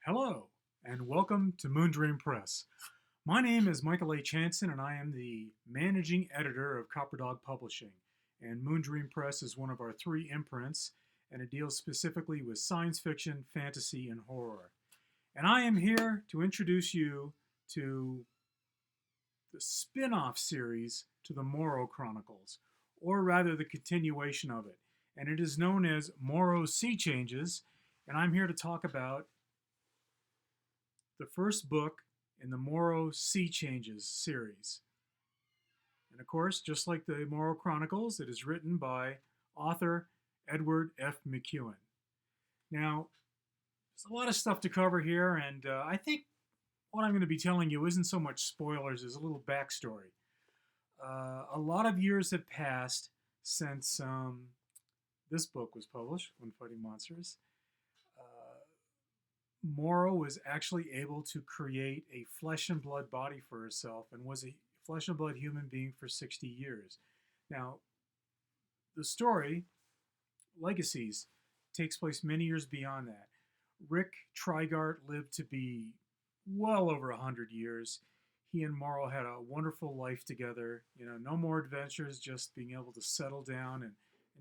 Hello, and welcome to Moondream Press. My name is Michael H. Hansen, and I am the managing editor of Copper Dog Publishing. And Moondream Press is one of our three imprints, and it deals specifically with science fiction, fantasy, and horror. And I am here to introduce you to the spin off series to the Maauro Chronicles, or rather the continuation of it. And it is known as Maauro Seachanges, and I'm here to talk about the first book in the Maauro Seachanges series. And of course, just like the Maauro Chronicles, it is written by author Edward F. McKeown. Now, there's a lot of stuff to cover here, and I think what I'm going to be telling you isn't so much spoilers as a little backstory. A lot of years have passed since this book was published, When Fighting Monsters. Maauro was actually able to create a flesh and blood body for herself and was a flesh and blood human being for 60 years. Now, the story, Legacies, takes place many years beyond that. Rick Trigart lived to be well over 100 years. He and Maauro had a wonderful life together. No more adventures, just being able to settle down and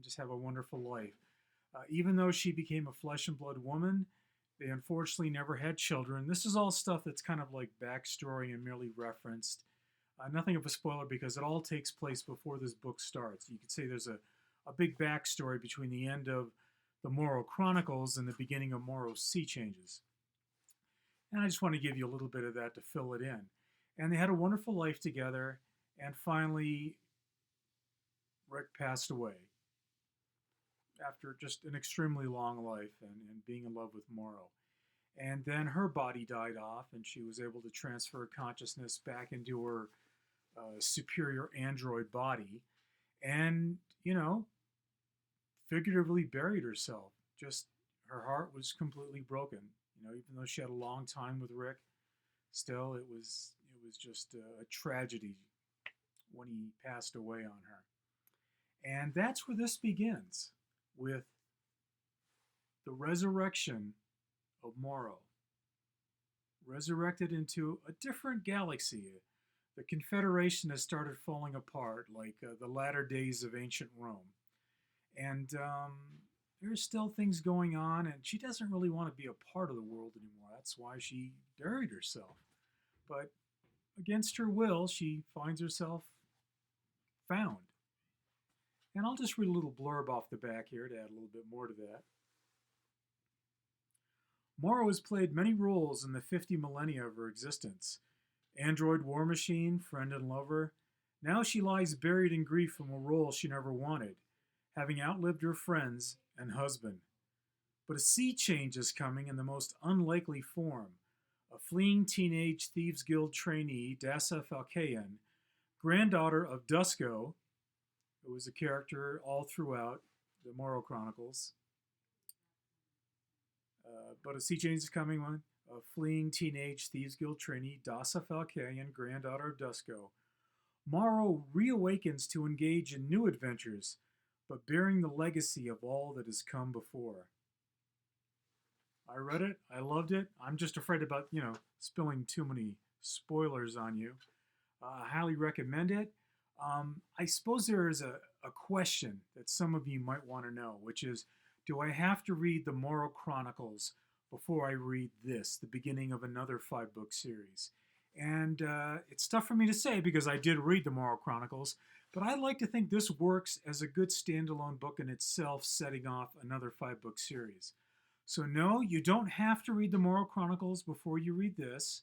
just have a wonderful life. Even though she became a flesh and blood woman, they unfortunately never had children. This is all stuff that's kind of like backstory and merely referenced. Nothing of a spoiler because it all takes place before this book starts. You could say there's a big backstory between the end of the Maauro Chronicles and the beginning of Maauro Seachanges. And I just want to give you a little bit of that to fill it in. And they had a wonderful life together, and finally, Rick passed away after just an extremely long life and being in love with Maauro. And then her body died off, and she was able to transfer consciousness back into her superior android body and, figuratively buried herself. Just her heart was completely broken. Even though she had a long time with Rick, still it was just a tragedy when he passed away on her. And that's where this begins, with the resurrection of Maauro, resurrected into a different galaxy. The Confederation has started falling apart like the latter days of ancient Rome. And there's still things going on, and she doesn't really want to be a part of the world anymore. That's why she buried herself. But against her will, she finds herself found. And I'll just read a little blurb off the back here to add a little bit more to that. Maauro has played many roles in the 50 millennia of her existence. Android war machine, friend and lover. Now she lies buried in grief from a role she never wanted, having outlived her friends and husband. But a sea change is coming in the most unlikely form. A fleeing teenage Thieves Guild trainee, Dassa Falkayan, granddaughter of Dusko, who was a character all throughout the Maauro Chronicles. But a sea change is coming on. A fleeing teenage Thieves Guild trainee, Dassa Falkayan, granddaughter of Dusko. Maauro reawakens to engage in new adventures, but bearing the legacy of all that has come before. I read it. I loved it. I'm just afraid about, spilling too many spoilers on you. I highly recommend it. I suppose there is a question that some of you might want to know, which is, do I have to read the Maauro Chronicles before I read this, the beginning of another 5-book series? And it's tough for me to say because I did read the Maauro Chronicles, but I like to think this works as a good standalone book in itself, setting off another 5-book series. So no, you don't have to read the Maauro Chronicles before you read this.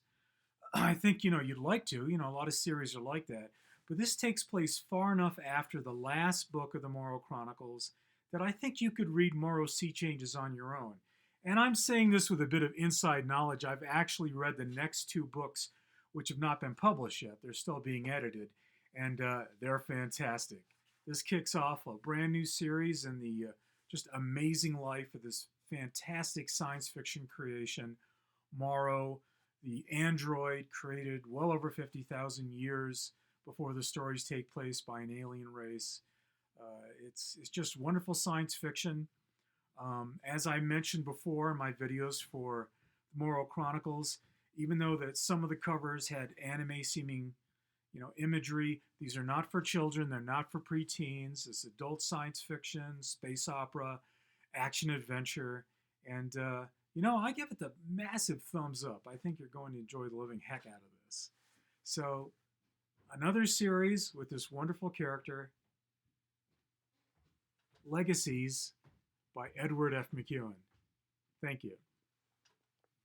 I think, you'd like to. A lot of series are like that. But this takes place far enough after the last book of the Maauro Chronicles that I think you could read Maauro Seachanges on your own. And I'm saying this with a bit of inside knowledge. I've actually read the next 2 books, which have not been published yet. They're still being edited, and they're fantastic. This kicks off a brand new series in the just amazing life of this fantastic science fiction creation, Maauro, the android created well over 50,000 years before the stories take place by an alien race. It's just wonderful science fiction. As I mentioned before in my videos for Maauro Chronicles, even though that some of the covers had anime seeming, imagery. These are not for children. They're not for preteens. It's adult science fiction, space opera, action adventure, and I give it the massive thumbs up. I think you're going to enjoy the living heck out of this. So, another series with this wonderful character, Legacies by Edward F. McKeown. Thank you.